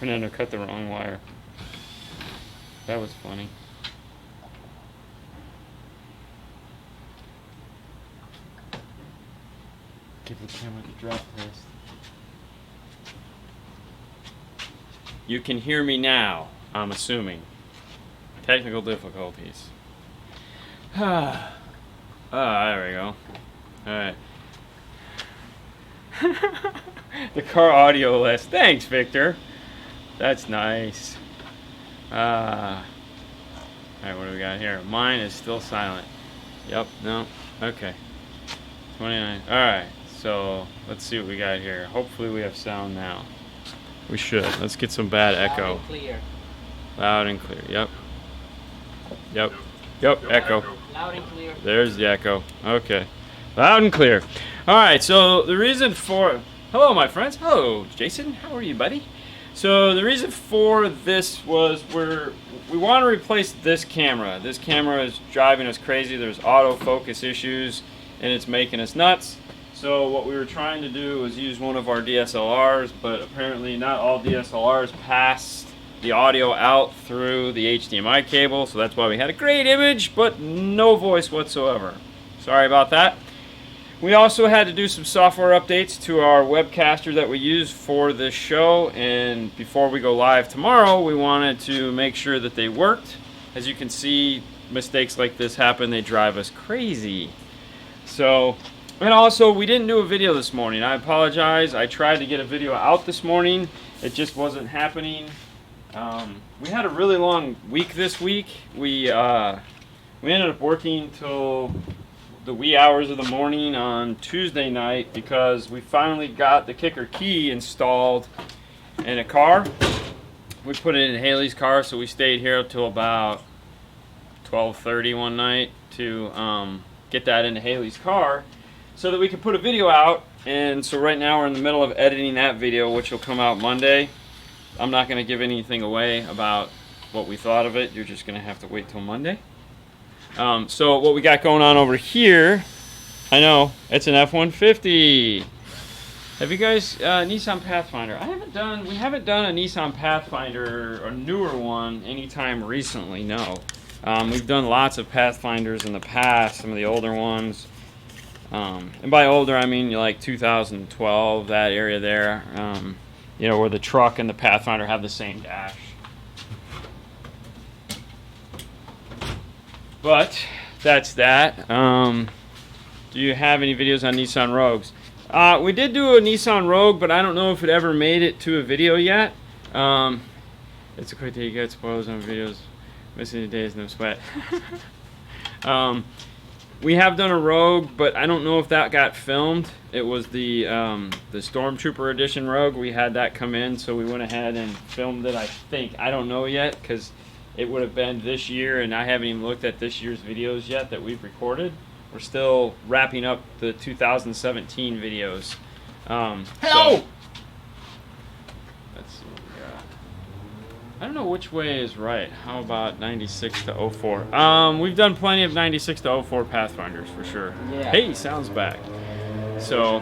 and I cut the wrong wire. That was funny. Give the camera the drop test. You can hear me now, I'm assuming. Technical difficulties. There we go. Alright. The car audio list. Thanks, Victor. That's nice. Alright, what do we got here? Mine is still silent. Yep, no. Okay. 29. Alright, so let's see what we got here. Hopefully we have sound now. We should. Let's get some bad echo. Loud and clear. Loud and clear. Yep. Yep, echo. Loud and clear. There's the echo. Okay. Loud and clear. Alright, so the reason for... Hello, my friends. Hello, Jason. How are you, buddy? So the reason for this was we want to replace this camera. This camera is driving us crazy. There's autofocus issues, and it's making us nuts. So what we were trying to do was use one of our DSLRs, but apparently not all DSLRs pass the audio out through the HDMI cable, so that's why we had a great image, but no voice whatsoever. Sorry about that. We also had to do some software updates to our webcaster that we use for this show, and before we go live tomorrow, we wanted to make sure that they worked. As you can see, mistakes like this happen, they drive us crazy. So, and also, we didn't do a video this morning. I apologize. I tried to get a video out this morning. It just wasn't happening. We had a really long week this week. We ended up working till the wee hours of the morning on Tuesday night because we finally got the kicker key installed in a car. We put it in Haley's car, so we stayed here till about 12:30 one night to get that into Haley's car so that we could put a video out. And so right now we're in the middle of editing that video, which will come out Monday. I'm not going to give anything away about what we thought of it. You're just going to have to wait till Monday. So what we got going on over here, I know, it's an F-150. Have you guys, Nissan Pathfinder? We haven't done a Nissan Pathfinder, a newer one, anytime recently, no. We've done lots of Pathfinders in the past, some of the older ones. And by older, I mean like 2012, that area there. You know, where the truck and the Pathfinder have the same dash. But that's that. Do you have any videos on Nissan Rogues? We did do a Nissan Rogue, but I don't know if it ever made it to a video yet. It's a quick day, you get spoilers on videos. Missing the days, no sweat. We have done a Rogue, but I don't know if that got filmed. It was the Stormtrooper Edition Rogue. We had that come in, so we went ahead and filmed it, I think. I don't know yet, because it would have been this year, and I haven't even looked at this year's videos yet that we've recorded. We're still wrapping up the 2017 videos. Hello! So, let's see what we got. I don't know which way is right. How about 96 to 04? We've done plenty of 96 to 04 Pathfinders for sure. Yeah. Hey, sounds back. So,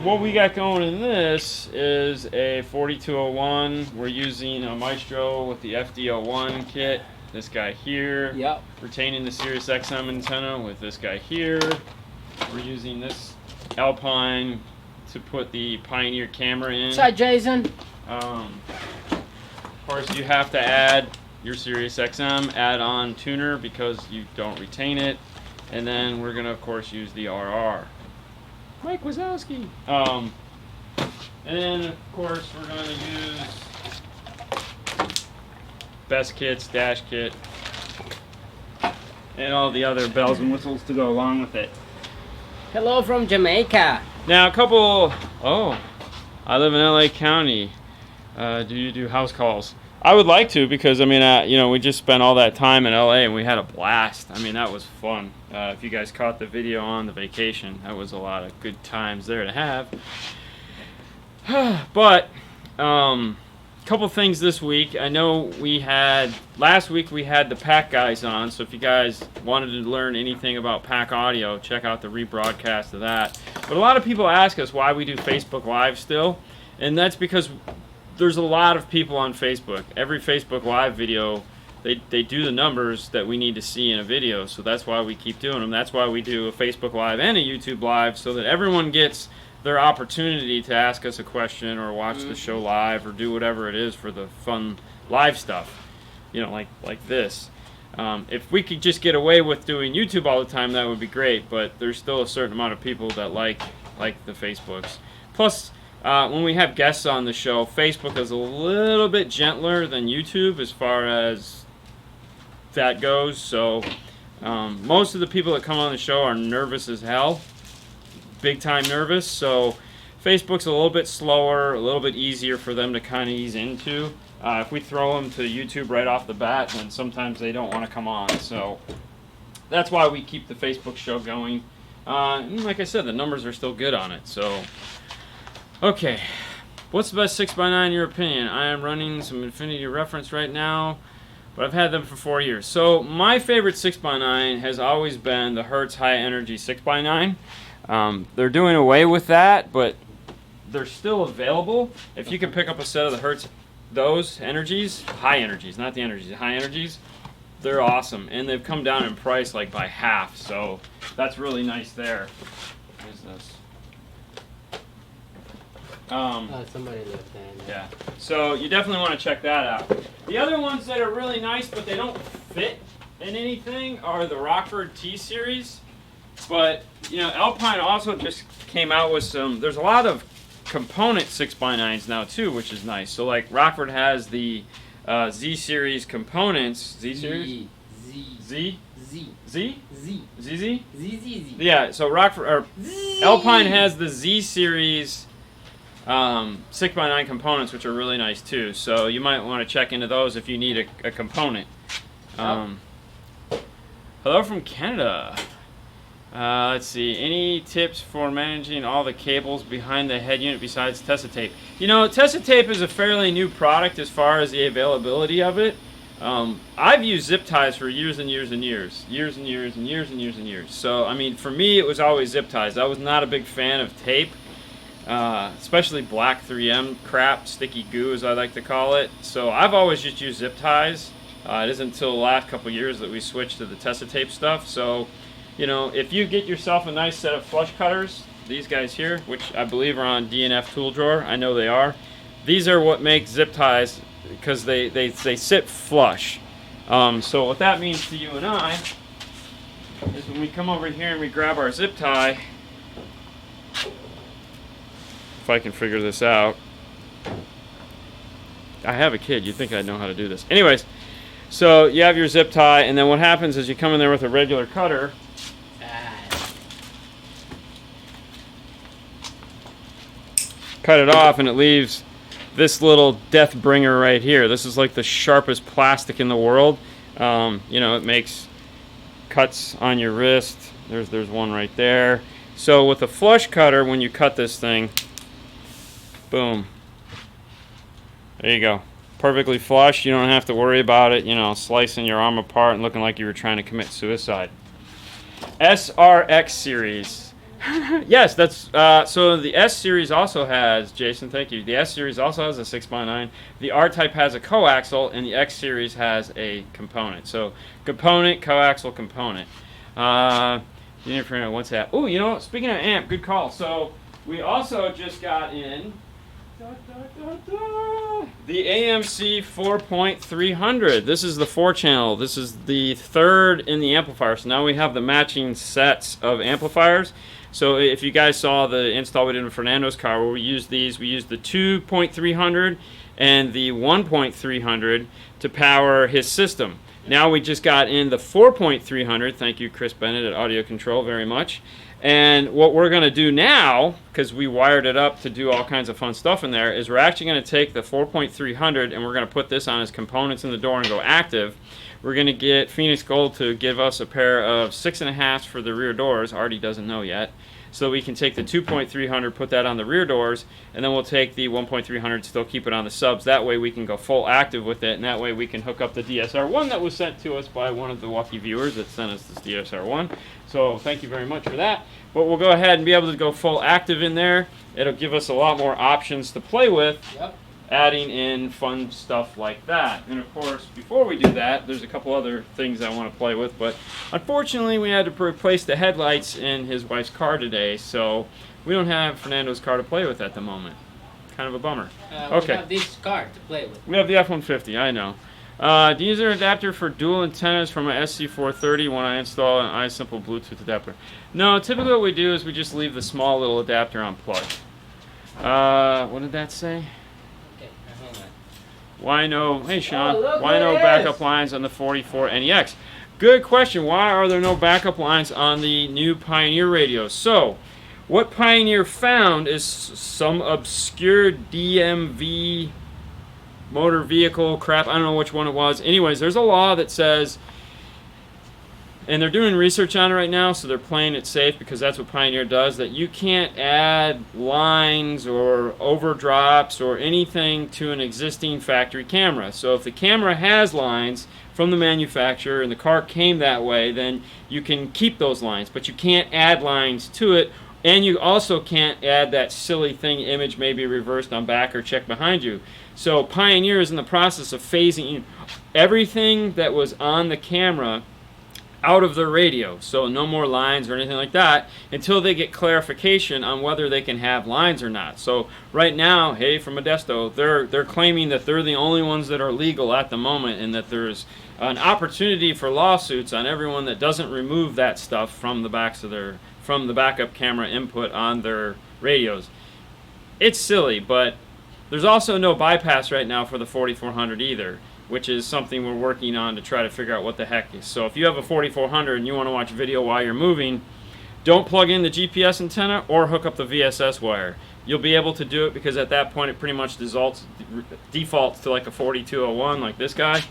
what we got going in this is a 4201. We're using a Maestro with the FD01 kit. This guy here. Yep. Retaining the Sirius XM antenna with this guy here. We're using this Alpine to put the Pioneer camera in. What's up, Jason? Of course, you have to add your Sirius XM add-on tuner because you don't retain it. And then we're going to, of course, use the RR. Mike Wazowski. And then, of course, we're going to use Best Kits, Dash Kit, and all the other bells and whistles to go along with it. Hello from Jamaica. Now, I live in LA County. Do you do house calls? I would like to because, I mean, you know, we just spent all that time in LA and we had a blast. I mean, that was fun. If you guys caught the video on the vacation, that was a lot of good times there to have. But, couple things this week. I know last week we had the Pack guys on, so if you guys wanted to learn anything about Pack Audio, check out the rebroadcast of that. But a lot of people ask us why we do Facebook Live still, and that's because there's a lot of people on Facebook. Every Facebook Live video, they do the numbers that we need to see in a video, so that's why we keep doing them. That's why we do a Facebook Live and a YouTube Live, so that everyone gets their opportunity to ask us a question or watch the show live or do whatever it is for the fun live stuff, you know, like this. If we could just get away with doing YouTube all the time, that would be great, but there's still a certain amount of people that like the Facebooks. Plus, when we have guests on the show, Facebook is a little bit gentler than YouTube as far as that goes. So most of the people that come on the show are nervous as hell, big time nervous. So Facebook's a little bit slower, a little bit easier for them to kind of ease into. If we throw them to YouTube right off the bat, then sometimes they don't want to come on. So that's why we keep the Facebook show going. And like I said, the numbers are still good on it. So, okay. What's the best 6x9 in your opinion? I am running some Infinity Reference right now, but I've had them for 4 years. So my favorite 6x9 has always been the Hertz High Energy 6x9. They're doing away with that, but they're still available. If you can pick up a set of the Hertz, those energies, high energies, not the energies, high energies, they're awesome. And they've come down in price like by half, so that's really nice there. What is this? Somebody left that. Yeah, so you definitely want to check that out. The other ones that are really nice, but they don't fit in anything, are the Rockford T-Series. But, you know, Alpine also just came out with some, there's a lot of component 6x9s now too, which is nice. So like Rockford has the Z-Series components. Z-Series? Z? Yeah, so Rockford, or Alpine has the Z-Series 6x9 components, which are really nice too. So you might want to check into those if you need a component. Hello from Canada. Let's see. Any tips for managing all the cables behind the head unit besides Tessa Tape? You know, Tessa Tape is a fairly new product as far as the availability of it. I've used zip ties for years and years and years. So, I mean, for me, it was always zip ties. I was not a big fan of tape, especially black 3M crap, sticky goo as I like to call it. So I've always just used zip ties. It isn't until the last couple years that we switched to the Tessa Tape stuff. So, you know, if you get yourself a nice set of flush cutters, these guys here, which I believe are on DNF Tool Drawer, I know they are. These are what make zip ties, because they sit flush. So what that means to you and I is when we come over here and we grab our zip tie, if I can figure this out. I have a kid, you'd think I'd know how to do this. Anyways, so you have your zip tie, and then what happens is you come in there with a regular cutter. Cut it off, and it leaves this little death bringer right here. This is like the sharpest plastic in the world. You know, it makes cuts on your wrist. There's one right there. So with a flush cutter, when you cut this thing, boom, there you go, perfectly flush. You don't have to worry about it, you know, slicing your arm apart and looking like you were trying to commit suicide. SRX series. Yes, that's so the S series also has, Jason, thank you. The S series also has a 6x9. The R type has a coaxial, and the X series has a component. So component, coaxial, component. What's that? Oh, you know, speaking of amp, good call. So we also just got in the AMC 4.300. This is the 4-channel. This is the third in the amplifier. So now we have the matching sets of amplifiers. So if you guys saw the install we did in Fernando's car where we used these, we used the 2.300 and the 1.300 to power his system. Now we just got in the 4.300. Thank you, Chris Bennett at Audio Control, very much. And what we're going to do now, because we wired it up to do all kinds of fun stuff in there, is we're actually going to take the 4.300 and we're going to put this on as components in the door and go active. We're going to get Phoenix Gold to give us a pair of 6.5s for the rear doors. Artie doesn't know yet. So we can take the 2.300, put that on the rear doors, and then we'll take the 1.300, still keep it on the subs. That way we can go full active with it, and that way we can hook up the DSR-1 that was sent to us by one of the lucky viewers that sent us this DSR-1. So thank you very much for that. But we'll go ahead and be able to go full active in there. It'll give us a lot more options to play with. Yep. adding in fun stuff like that. And of course, before we do that, there's a couple other things I want to play with, but unfortunately we had to replace the headlights in his wife's car today, so we don't have Fernando's car to play with at the moment. Kind of a bummer. We have this car to play with. We have the F-150, I know. Do you use an adapter for dual antennas from an SC430 when I install an iSimple Bluetooth adapter? No, typically what we do is we just leave the small little adapter unplugged. What did that say? Okay, hold on. Why no, hey Sean, look why no what it backup is. lines on the 44 NEX? Good question. Why are there no backup lines on the new Pioneer radios? So, what Pioneer found is some obscure DMV motor vehicle crap. I don't know which one it was. Anyways, there's a law that says, and they're doing research on it right now, so they're playing it safe because that's what Pioneer does, that you can't add lines or overdrops or anything to an existing factory camera. So if the camera has lines from the manufacturer and the car came that way, then you can keep those lines, but you can't add lines to it. And you also can't add that silly thing, image may be reversed on back or check behind you. So Pioneer is in the process of phasing everything that was on the camera out of their radio. So no more lines or anything like that until they get clarification on whether they can have lines or not. So right now, hey, from Modesto, they're claiming that they're the only ones that are legal at the moment, and that there's an opportunity for lawsuits on everyone that doesn't remove that stuff from the backs of their from the backup camera input on their radios. It's silly, but there's also no bypass right now for the 4400 either, which is something we're working on to try to figure out what the heck is. So if you have a 4400 and you want to watch video while you're moving, don't plug in the GPS antenna or hook up the VSS wire. You'll be able to do it because at that point it pretty much defaults to like a 4201 like this guy,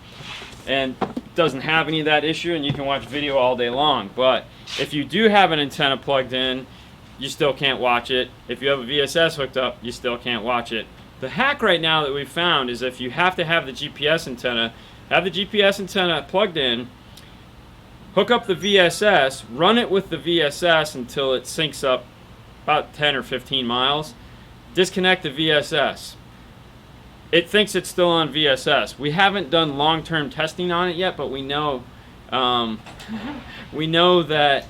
and doesn't have any of that issue, and you can watch video all day long. But if you do have an antenna plugged in, you still can't watch it. If you have a VSS hooked up, you still can't watch it. The hack right now that we've found is if you have to have the GPS antenna, have the GPS antenna plugged in, hook up the VSS, run it with the VSS until it syncs up about 10 or 15 miles, disconnect the VSS. It thinks it's still on VSS. We haven't done long-term testing on it yet, but we know that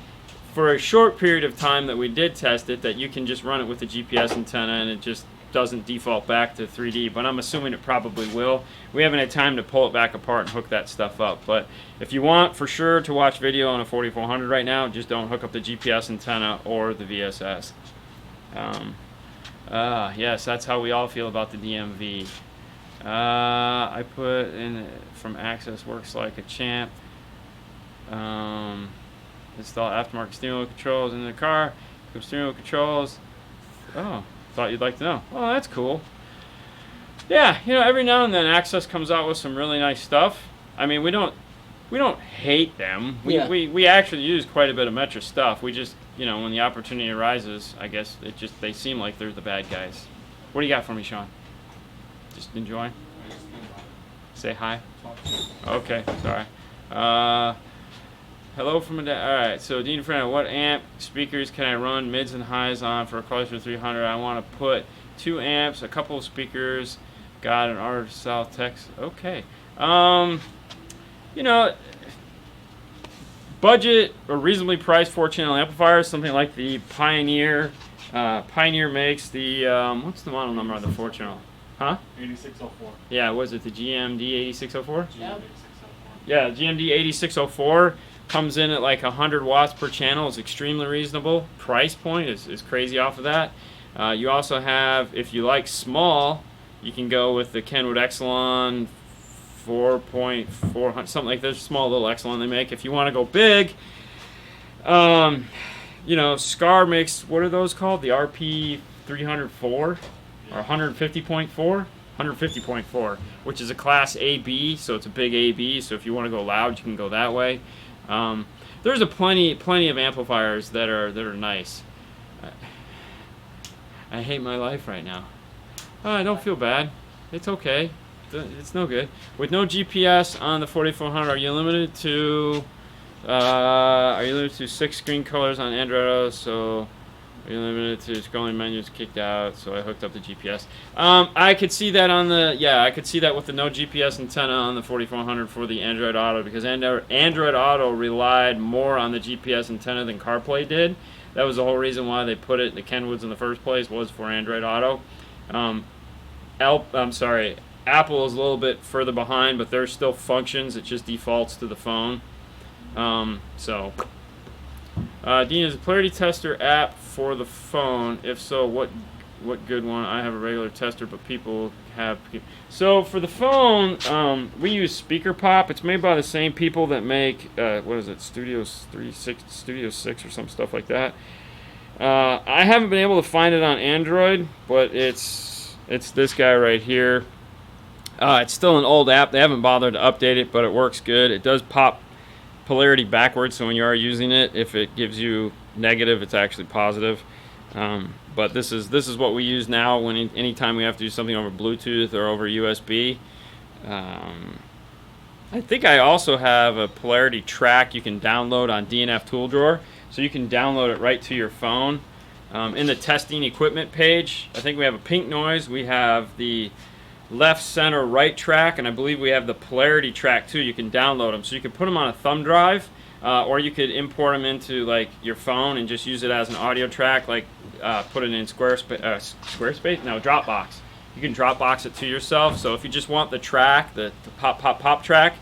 for a short period of time that we did test it, that you can just run it with the GPS antenna and it just doesn't default back to 3D, but I'm assuming it probably will. We haven't had time to pull it back apart and hook that stuff up, but if you want for sure to watch video on a 4400 right now, just don't hook up the GPS antenna or the VSS. Yes, that's how we all feel about the DMV. I put in from Access, works like a champ. Install aftermarket steering wheel controls in the car. Steering wheel controls. Oh, thought you'd like to know. Oh, that's cool. Yeah, you know, every now and then Access comes out with some really nice stuff. I mean, we don't hate them. We actually use quite a bit of Metra stuff. We just, you know, when the opportunity arises, I guess they seem like they're the bad guys. What do you got for me, Sean? Just enjoy. Say hi. Okay, sorry. Hello from all right. So Dean Friend, what amp speakers can I run mids and highs on for a Chrysler 300? I want to put 2 amps, a couple of speakers. Got an R South Texas. Okay. You know, budget or reasonably priced 4-channel amplifiers, something like the Pioneer. Pioneer makes the what's the model number on the 4-channel? Huh? 8604. Yeah, was it the GMD 8604? Yep. Yeah, GMD 8604 comes in at like 100 watts per channel. Is extremely reasonable. Price point is crazy off of that. You also have, if you like small, you can go with the Kenwood Exelon 4.4, something like this, small little Exelon they make. If you want to go big, you know, Scar makes, what are those called? The RP 304 or 150.4? 150.4, which is a class AB, so it's a big AB, so if you want to go loud, you can go that way. There's plenty of amplifiers that are nice. I hate my life right now. I don't feel bad. It's okay. It's no good. With no GPS on the 4400, are you limited to 6 screen colors on Android? So You're limited to scrolling menus kicked out, so I hooked up the GPS. I could see that on the, I could see that with the no GPS antenna on the 4400 for the Android Auto, because Android Auto relied more on the GPS antenna than CarPlay did. That was the whole reason why they put it in the Kenwoods in the first place, was for Android Auto. Apple is a little bit further behind, but there's still functions. It just defaults to the phone. Dean, is a Polarity Tester app for the phone? If so, what good one? I have a regular tester, but people have. So for the phone, we use SpeakerPop. It's made by the same people that make what is it, Studio 6 or some stuff like that. I haven't been able to find it on Android, but it's this guy right here. It's still an old app. They haven't bothered to update it, but it works good. It does pop polarity backwards, so when you are using it, if it gives you negative, it's actually positive. But this is what we use now when anytime we have to do something over Bluetooth or over USB. I think I also have a polarity track you can download on DNF Tool Drawer, so you can download it right to your phone. In the testing equipment page, I think we have a pink noise, we have the left, center, right track, and I believe we have the polarity track too. You can download them, so you can put them on a thumb drive, or you could import them into like your phone and just use it as an audio track, like put it in Squarespace? No, Dropbox. You can Dropbox it to yourself. So if you just want the track, the pop track,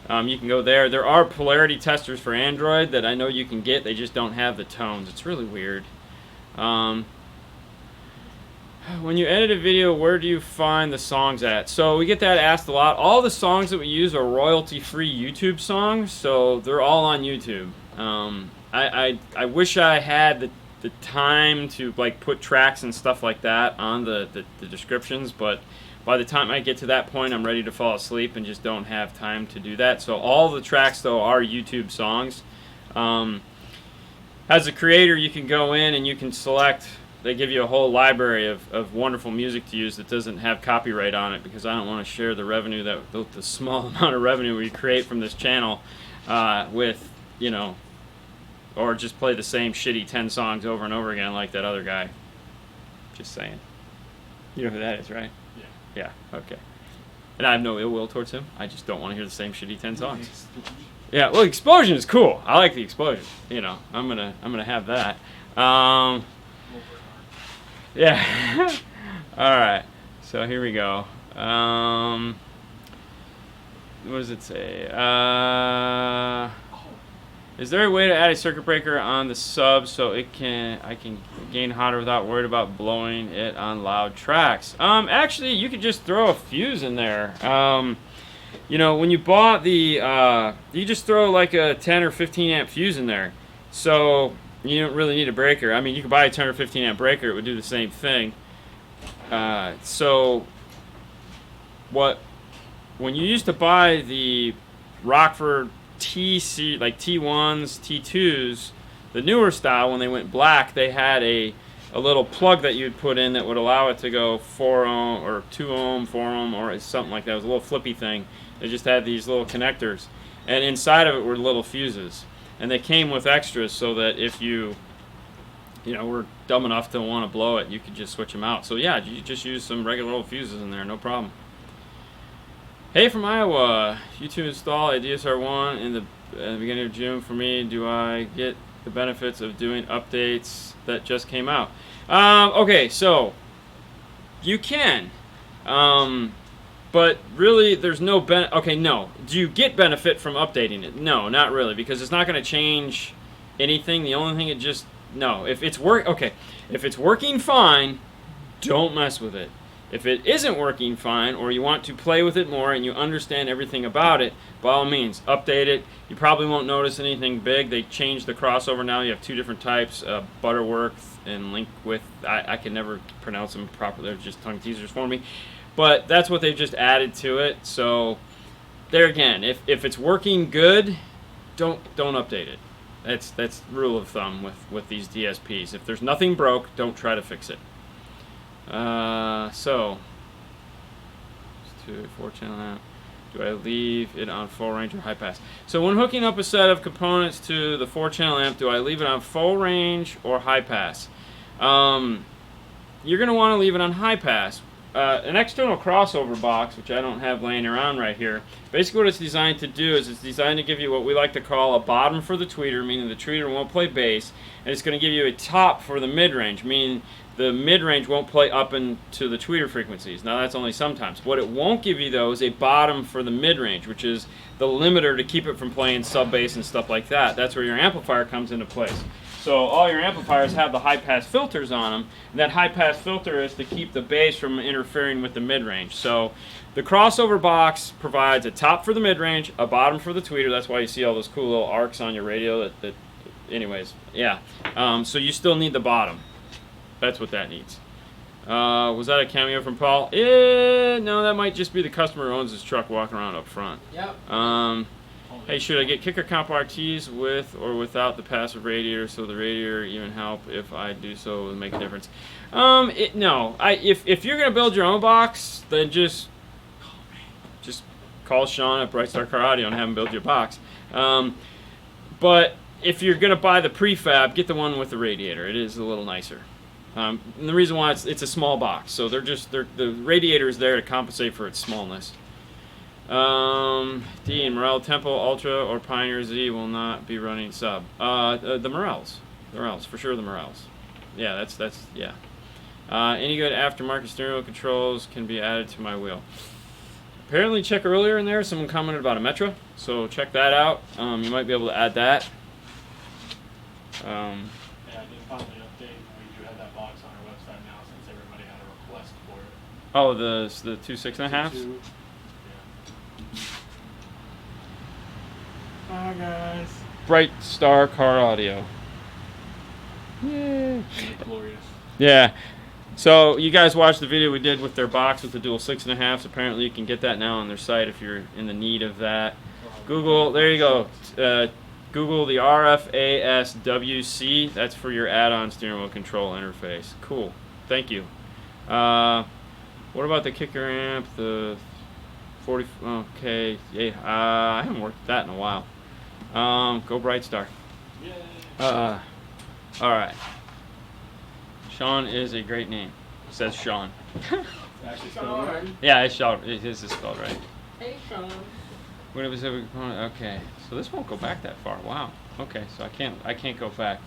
you can go there. There are polarity testers for Android that I know you can get. They just don't have the tones. It's really weird. When you edit a video, where do you find the songs at? So we get that asked a lot. All the songs that we use are royalty-free YouTube songs, so they're all on YouTube. I wish I had the time to like put tracks and stuff like that on the descriptions, but by the time I get to that point, I'm ready to fall asleep and just don't have time to do that. So all the tracks, though, are YouTube songs. As a creator, you can go in and you can select. They give you a whole library of wonderful music to use that doesn't have copyright on it, because I don't want to share the revenue, the small amount of revenue we create from this channel with, or just play the same shitty 10 songs over and over again like that other guy. Just saying. You know who that is, right? Yeah. Yeah, okay. And I have no ill will towards him. I just don't want to hear the same shitty 10 songs. Yeah, well, Explosion is cool. I like the Explosion. I'm gonna have that. Yeah. All right. So here we go. What does it say? Is there a way to add a circuit breaker on the sub so I can gain hotter without worried about blowing it on loud tracks? Actually, you could just throw a fuse in there. When you bought the, you just throw like a 10 or 15 amp fuse in there. So you don't really need a breaker. I mean, you could buy a 10 or 15 amp breaker. It would do the same thing. When you used to buy the Rockford TC, like T1s, T2s, the newer style, when they went black, they had a little plug that you'd put in that would allow it to go 4 ohm or 2 ohm, 4 ohm, or something like that. It was a little flippy thing. They just had these little connectors, and inside of it were little fuses. And they came with extras so that if you were dumb enough to want to blow it, you could just switch them out. So yeah, you just use some regular old fuses in there, no problem. Hey from Iowa, YouTube install a DSR1 in the beginning of June for me. Do I get the benefits of doing updates that just came out? Okay, so you can, but really there's no no. Do you get benefit from updating it? No, not really, because it's not going to change anything. The only thing if it's working fine, don't mess with it. If it isn't working fine, or you want to play with it more and you understand everything about it, by all means, update it. You probably won't notice anything big. They changed the crossover now. You have two different types, Butterworth and Linkwith. I can never pronounce them properly. They're just tongue teasers for me. But that's what they've just added to it. So there again, if it's working good, don't update it. That's rule of thumb with these DSPs. If there's nothing broke, don't try to fix it. So, 4-channel amp. Do I leave it on full range or high pass? So when hooking up a set of components to the 4-channel amp, do I leave it on full range or high pass? you're going to want to leave it on high pass. An external crossover box, which I don't have laying around right here, basically what it's designed to do is it's designed to give you what we like to call a bottom for the tweeter, meaning the tweeter won't play bass, and it's going to give you a top for the mid-range, meaning the mid-range won't play up into the tweeter frequencies. Now that's only sometimes. What it won't give you though is a bottom for the mid-range, which is the limiter to keep it from playing sub-bass and stuff like that. That's where your amplifier comes into place. So all your amplifiers have the high-pass filters on them, and that high-pass filter is to keep the bass from interfering with the mid-range. So the crossover box provides a top for the mid-range, a bottom for the tweeter. That's why you see all those cool little arcs on your radio. Anyways, yeah. So you still need the bottom. That's what that needs. Was that a cameo from Paul? No, that might just be the customer who owns his truck walking around up front. Yep. Hey, should I get kicker comp RTs with or without the passive radiator? So the radiator even help if I do so would make a difference. No. If you're gonna build your own box, then just call Sean at Bright Star Car Audio and have him build your box. But if you're gonna buy the prefab, get the one with the radiator. It is a little nicer. And the reason why it's a small box, so the radiator is there to compensate for its smallness. Dean, Morel Temple Ultra or Pioneer Z will not be running sub. The Morels, for sure the Morels. Yeah, that's yeah. Any good aftermarket steering wheel controls can be added to my wheel. Apparently, check earlier in there, someone commented about a Metra, so check that out. You might be able to add that. Yeah, I did finally update. We do have that box on our website now since everybody had a request for it. Oh, the 2 6.5s? Yeah. Hi guys. Bright Star Car Audio. Yay. Glorious. Yeah. So you guys watched the video we did with their box with the dual 6.5s. Apparently you can get that now on their site if you're in the need of that. Google, there you go. Google the RFASWC. That's for your add-on steering wheel control interface. Cool. Thank you. What about the kicker amp? The 40. Okay. Yeah. I haven't worked with that in a while. Go Bright Star. Yay. All right. Sean is a great name. Says Sean. Actually spelled right. Yeah, it's Sean. It is spelled right. Hey, Sean. What was every component? Okay, so this won't go back that far. Wow. Okay, so I can't go back.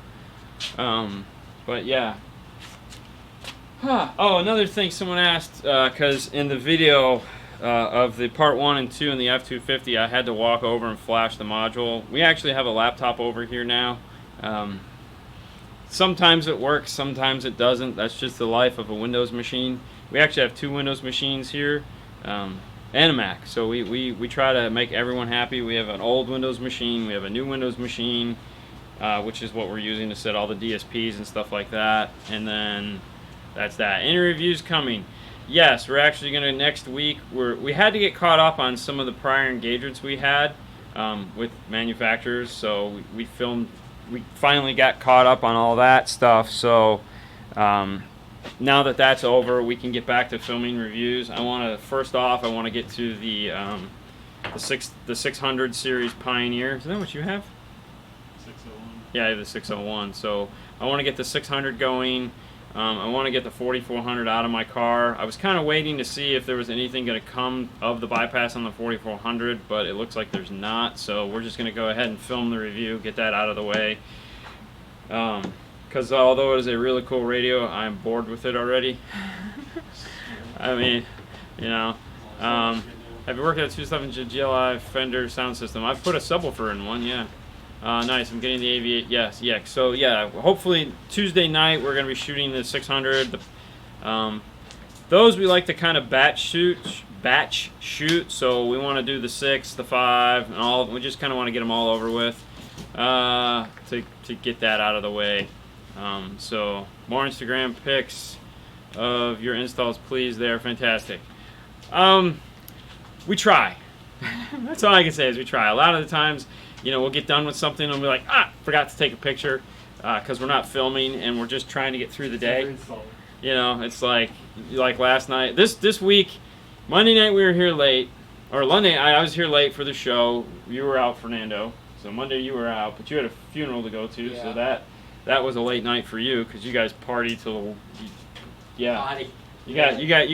But yeah. Oh, another thing someone asked, because in the video of the part 1 and 2 in the F250, I had to walk over and flash the module. We actually have a laptop over here now. Sometimes it works, sometimes it doesn't. That's just the life of a Windows machine. We actually have 2 Windows machines here. And a Mac, so we try to make everyone happy. We have an old Windows machine, we have a new Windows machine, which is what we're using to set all the DSPs and stuff like that, and then that's that. Any reviews coming? Yes, we're actually going to next week. We had to get caught up on some of the prior engagements we had with manufacturers, so we finally got caught up on all that stuff, so now that that's over, we can get back to filming reviews. First off, I want to get to the 600 series Pioneer. Is that what you have? 601. Yeah, I have the 601. So I want to get the 600 going. I want to get the 4400 out of my car. I was kind of waiting to see if there was anything going to come of the bypass on the 4400, but it looks like there's not. So we're just going to go ahead and film the review, get that out of the way. Because although it is a really cool radio, I'm bored with it already. I mean, you know, I've been working at 2.7 GLI Fender sound system. I've put a subwoofer in one, yeah. Nice, I'm getting the AV8, yes, yeah. So yeah, hopefully Tuesday night we're going to be shooting the 600. Those we like to kind of batch shoot. So we want to do the 6, the 5, and all. We just kind of want to get them all over with to get that out of the way. So more Instagram pics of your installs, please. They are fantastic. We try. That's all I can say is we try. A lot of the times, you know, we'll get done with something and we'll be like, forgot to take a picture because we're not filming and we're just trying to get through the day. You know, it's like last night. This week, Monday night we were here late, or Monday I was here late for the show. You were out, Fernando. So Monday you were out, but you had a funeral to go to, Yeah. so that was a late night for you because you guys party till, yeah. Body. You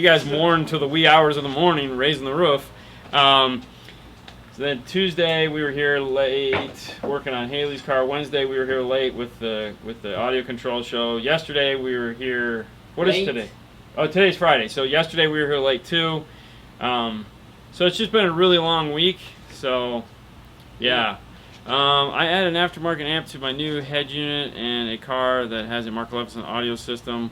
guys mourn till the wee hours of the morning, raising the roof. So then Tuesday we were here late working on Haley's car. Wednesday we were here late with the audio control show. Yesterday we were here. What is Late? today? Oh, today's Friday. So yesterday we were here late too. So it's just been a really long week. So yeah. I added an aftermarket amp to my new head unit and a car that has a Mark Levinson audio system.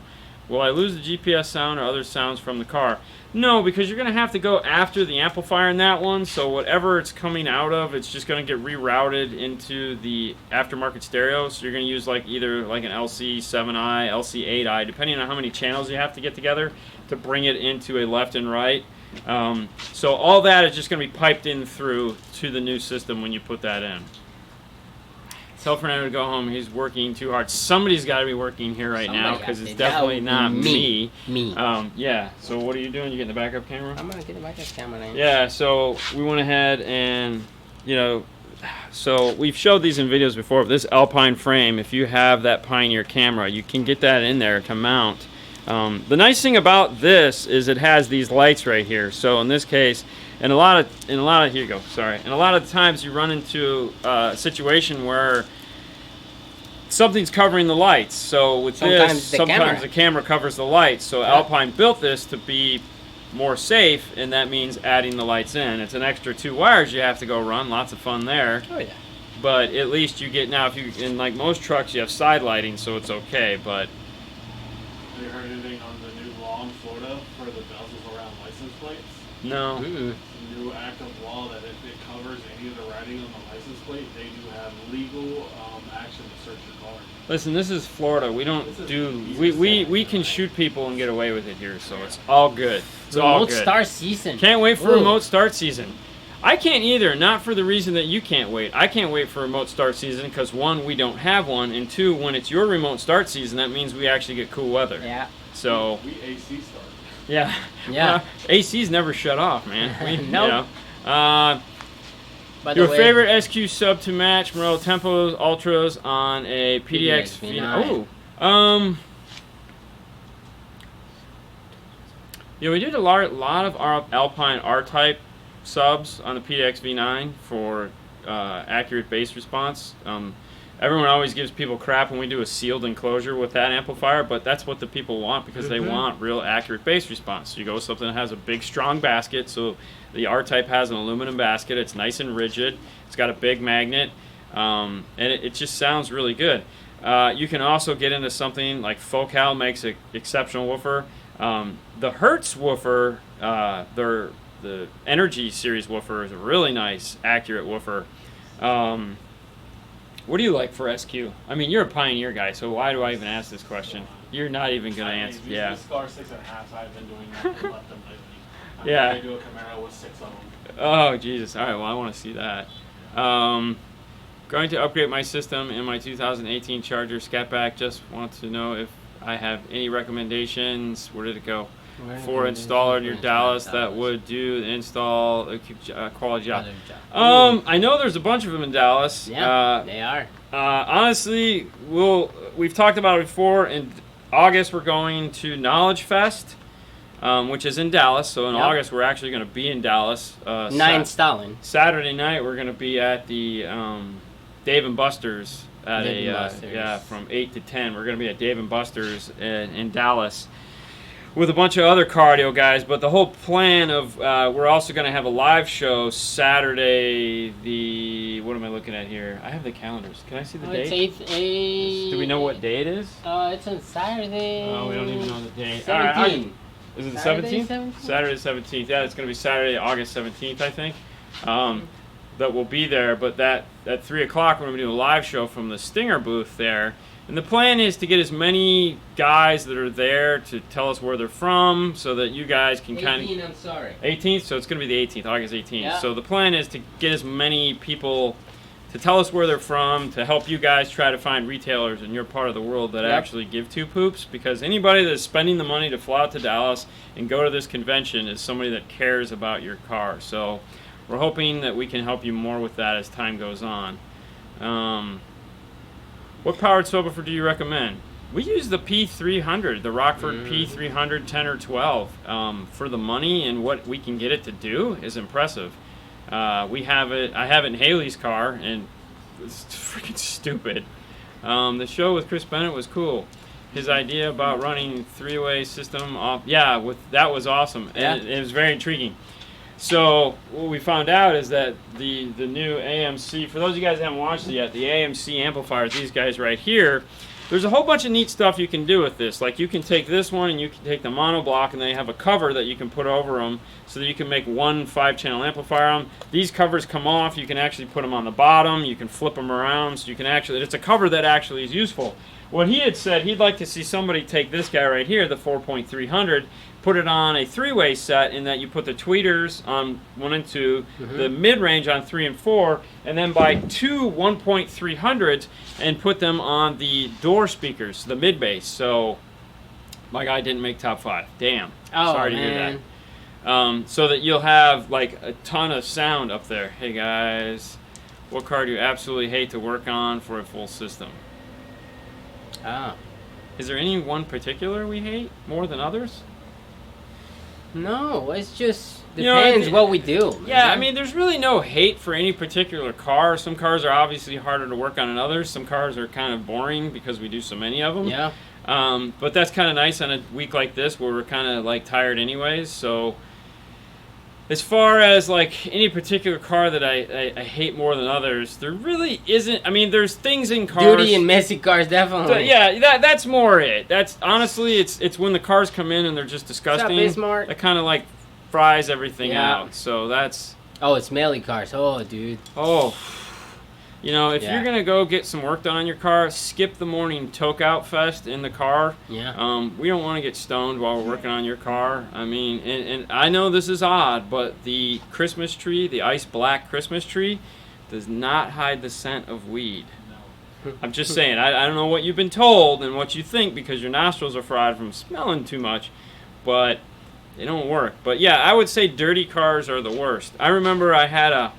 Will I lose the GPS sound or other sounds from the car? No, because you're going to have to go after the amplifier in that one, so whatever it's coming out of, it's just going to get rerouted into the aftermarket stereo. So you're going to use either an LC7i, LC8i, depending on how many channels you have to get together to bring it into a left and right. So all that is just going to be piped in through to the new system when you put that in. Tell Fernando to go home. He's working too hard. Somebody's got to be working here right now Somebody because got it's to. definitely not me. Me. Yeah. So what are you doing? You getting the backup camera? I'm gonna get a backup camera then. Yeah. So we went ahead and so we've showed these in videos before. But this Alpine frame, if you have that Pioneer camera, you can get that in there to mount. The nice thing about this is it has these lights right here. So in this case, and a lot of here you go. Sorry. And a lot of times you run into a situation where something's covering the lights. So with sometimes the camera covers the lights. So Alpine built this to be more safe, and that means adding the lights in. It's an extra 2 wires you have to go run. Lots of fun there. Oh yeah. But at least you get now. If you in most trucks you have side lighting, so it's okay. But Have you heard anything on the new law in Florida for the bezels around license plates? no. Mm-mm. It's a new act of law that if it covers any of the writing on the license plate, they do have legal action to search your car. Listen, this is Florida. We don't This is do. easy We can shoot people and get away with it here, so it's all good. It's all Remote good. start season. Can't wait for Ooh. remote start season. I can't either, not for the reason that you can't wait. I can't wait for remote start season because 1, we don't have one, and 2, when it's your remote start season, that means we actually get cool weather. Yeah. So, We AC start. yeah. Yeah. AC's never shut off, man. Nope. By the Your way, favorite SQ sub to match Morello Tempos Ultras on a PDX PDX-V9. Oh. Yeah, we did a lot of our Alpine R-Type subs on the PDX V9 for accurate bass response. Everyone always gives people crap when we do a sealed enclosure with that amplifier, but that's what the people want because they want real accurate bass response. So you go with something that has a big, strong basket. So the R-Type has an aluminum basket. It's nice and rigid. It's got a big magnet, and it just sounds really good. You can also get into something like Focal makes an exceptional woofer. The Hertz woofer, the Energy series woofer is a really nice, accurate woofer. What do you like for SQ? I mean, you're a Pioneer guy, so why do I even ask this question? You're not even going to answer. Yeah. This car 6.5, I've been doing that and left them lately. I'm Yeah. going to do a Camaro with 6 of them. Oh, Jesus. All right, well, I want to see that. Going to upgrade my system in my 2018 Charger Scatback. Just want to know if I have any recommendations. Where did it go? For installer in your Dallas that would do the install quality job. I know there's a bunch of them in Dallas. Yeah, they are. Honestly, we've talked about it before. In August, we're going to Knowledge Fest, which is in Dallas. So in Yep. August, we're actually going to be in Dallas. Installing. Saturday night, we're going to be at the Dave & Buster's at Dave & Buster's. from 8 to 10. We're going to be at Dave & Buster's in Dallas with a bunch of other cardio guys. But the whole plan of we're also going to have a live show Saturday. What am I looking at here? I have the calendars. Can I see the It's date? 8th. Do we know what day it is? It's on Saturday. Oh, we don't even know the date. 17. Is it the Saturday 17th? 17th? Saturday the 17th. Yeah, it's going to be Saturday, August 17th, I think. That we'll be there. But at 3 o'clock, we're going to do a live show from the Stinger booth there. And the plan is to get as many guys that are there to tell us where they're from so that you guys can kind of... 18, I'm sorry. 18th? So it's going to be the 18th, August 18th. Yeah. So the plan is to get as many people to tell us where they're from, to help you guys try to find retailers in your part of the world that Yep. actually give two poops, because anybody that's spending the money to fly out to Dallas and go to this convention is somebody that cares about your car. So we're hoping that we can help you more with that as time goes on. What powered subwoofer do you recommend? We use the P300, the Rockford P300 10 or 12. For the money and what we can get it to do is impressive. We have it. I have it in Haley's car, and it's freaking stupid. The show with Chris Bennett was cool. His idea about running three-way system off, that was awesome, and it was very intriguing. So what we found out is that the new AMC, for those of you guys that haven't watched it yet, the AMC amplifiers, these guys right here, there's a whole bunch of neat stuff you can do with this. Like you can take this one and you can take the monoblock, and they have a cover that you can put over them so that you can make one 5-channel amplifier on them. These covers come off. You can actually put them on the bottom. You can flip them around. So you can actually, it's a cover that actually is useful. What he had said, he'd like to see somebody take this guy right here, the 4.300, put it on a three-way set in that you put the tweeters on 1 and 2, the mid-range on 3 and 4, and then buy two 1.300s and put them on the door speakers, the mid-bass. So my guy didn't make top 5. Damn. Sorry to hear that. So that you'll have like a ton of sound up there. Hey guys, what car do you absolutely hate to work on for a full system? Is there any one particular we hate more than others? No, it's just depends what we do. Yeah, I mean, there's really no hate for any particular car. Some cars are obviously harder to work on than others. Some cars are kind of boring because we do so many of them. Yeah. But that's kind of nice on a week like this where we're kind of like tired anyways. So as far as like any particular car that I hate more than others, there really isn't. I mean, there's things in cars. Duty and messy cars, definitely. Yeah, that's more it. That's honestly, it's when the cars come in and they're just disgusting. What's up, Bismarck? That kind of like fries everything out. So that's. Oh, it's smelly cars. Oh, dude. Oh. You know, if you're going to go get some work done on your car, skip the morning toke-out fest in the car. Yeah. We don't want to get stoned while we're working on your car. I mean, and I know this is odd, but the Christmas tree, the ice black Christmas tree, does not hide the scent of weed. No. I'm just saying, I don't know what you've been told and what you think because your nostrils are fried from smelling too much, but they don't work. But yeah, I would say dirty cars are the worst. I remember I had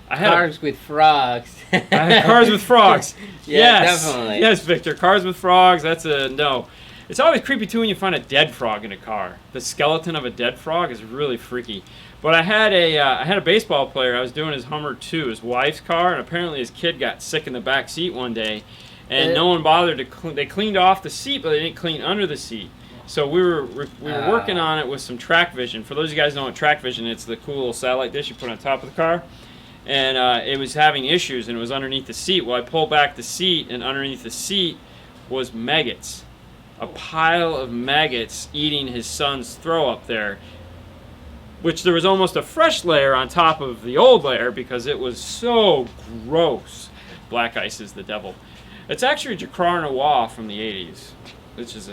cars with frogs. I had cars with frogs. Yes, definitely. Yes, Victor. Cars with frogs. That's a no. It's always creepy too when you find a dead frog in a car. The skeleton of a dead frog is really freaky. But I had a baseball player. I was doing his Hummer 2, his wife's car, and apparently his kid got sick in the back seat one day, and no one bothered to. They cleaned off the seat, but they didn't clean under the seat. So we were working on it with some track vision. For those of you guys who know what track vision is, it's the cool little satellite dish you put on top of the car. And it was having issues, and it was underneath the seat. Well, I pulled back the seat, and underneath the seat was maggots. A pile of maggots eating his son's throw up there, which there was almost a fresh layer on top of the old layer because it was so gross. Black ice is the devil. It's actually a Jacquard Noir from the 80s, which is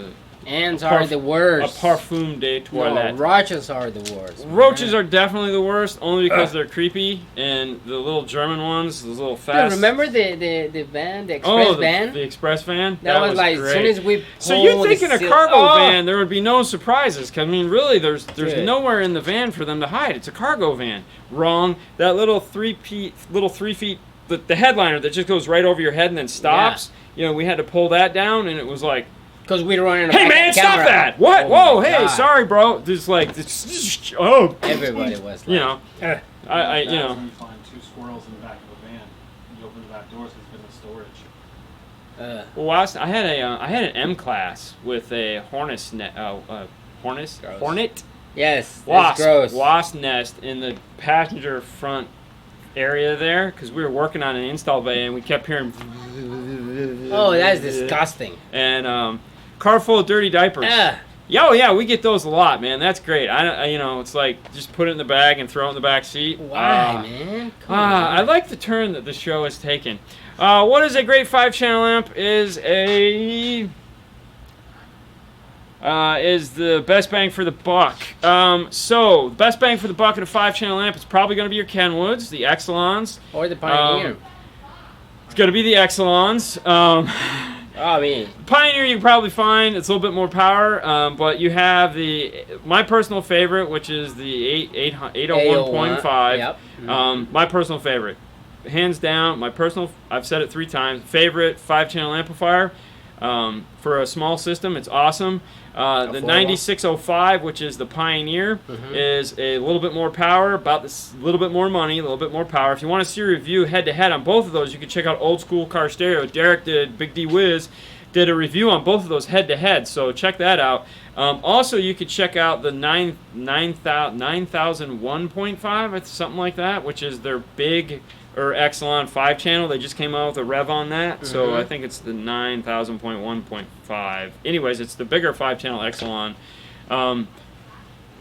Ants are the worst. A parfum de toilette. No, roaches are the worst. Roaches are definitely the worst, only because they're creepy, and the little German ones, those little fast. Dude, remember the van, the express van? The express van? That was like, great. as soon as we pulled So you'd think in a cargo van there would be no surprises, because I mean, really, there's nowhere in the van for them to hide. It's a cargo van. Wrong. That little 3 feet, the headliner that just goes right over your head and then stops. Yeah. You know, we had to pull that down, and it was like. Because we were running. Hey man, stop that! What? Oh, whoa, hey, God. sorry, bro. Just like, Everybody was like, you know, you know. When you find 2 squirrels in the back of a van, you open the back doors because it's been in storage. Well, I had an M class with a hornet Yes, wasp, that's gross. wasp nest in the passenger front area there because we were working on an install bay and we kept hearing. Oh, that's disgusting. And car full of dirty diapers. Yeah, we get those a lot, man. That's great. You know, it's like just put it in the bag and throw it in the back seat. Why, man? Come on. I like the turn that the show has taken. What is a great 5-channel amp? Is the best bang for the buck. So best bang for the buck at a 5-channel amp is probably going to be your Kenwoods, the Exelons, or the Pioneer. It's going to be the Exelons. I mean, Pioneer you can probably find. It's a little bit more power, but you have my personal favorite, which is the 801.5. Yep. My personal favorite. hands down, my personal, I've said it 3 times, favorite 5-channel amplifier. For a small system, it's awesome. The 9605, which is the Pioneer, is a little bit more power, about this little bit more money, a little bit more power. If you want to see a review head-to-head on both of those, you can check out Old School Car Stereo. Derek did, Big D Wiz, did a review on both of those head-to-head, so check that out. Also, you could check out the 9001.5, something like that, which is their big Exelon 5-channel. They just came out with a rev on that, so I think it's the 9000.1.5. Anyways, it's the bigger 5-channel Exelon.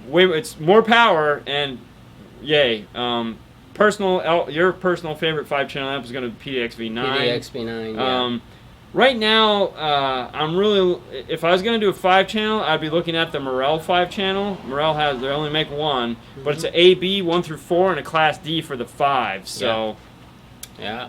It's more power, and yay. Your personal favorite 5-channel amp is going to be PDX V9. PDX V9, yeah. Right now, I'm really, if I was going to do a 5-channel, I'd be looking at the Morel 5-channel. Morel they only make one, but it's an AB 1 through 4 and a Class D for the 5. So,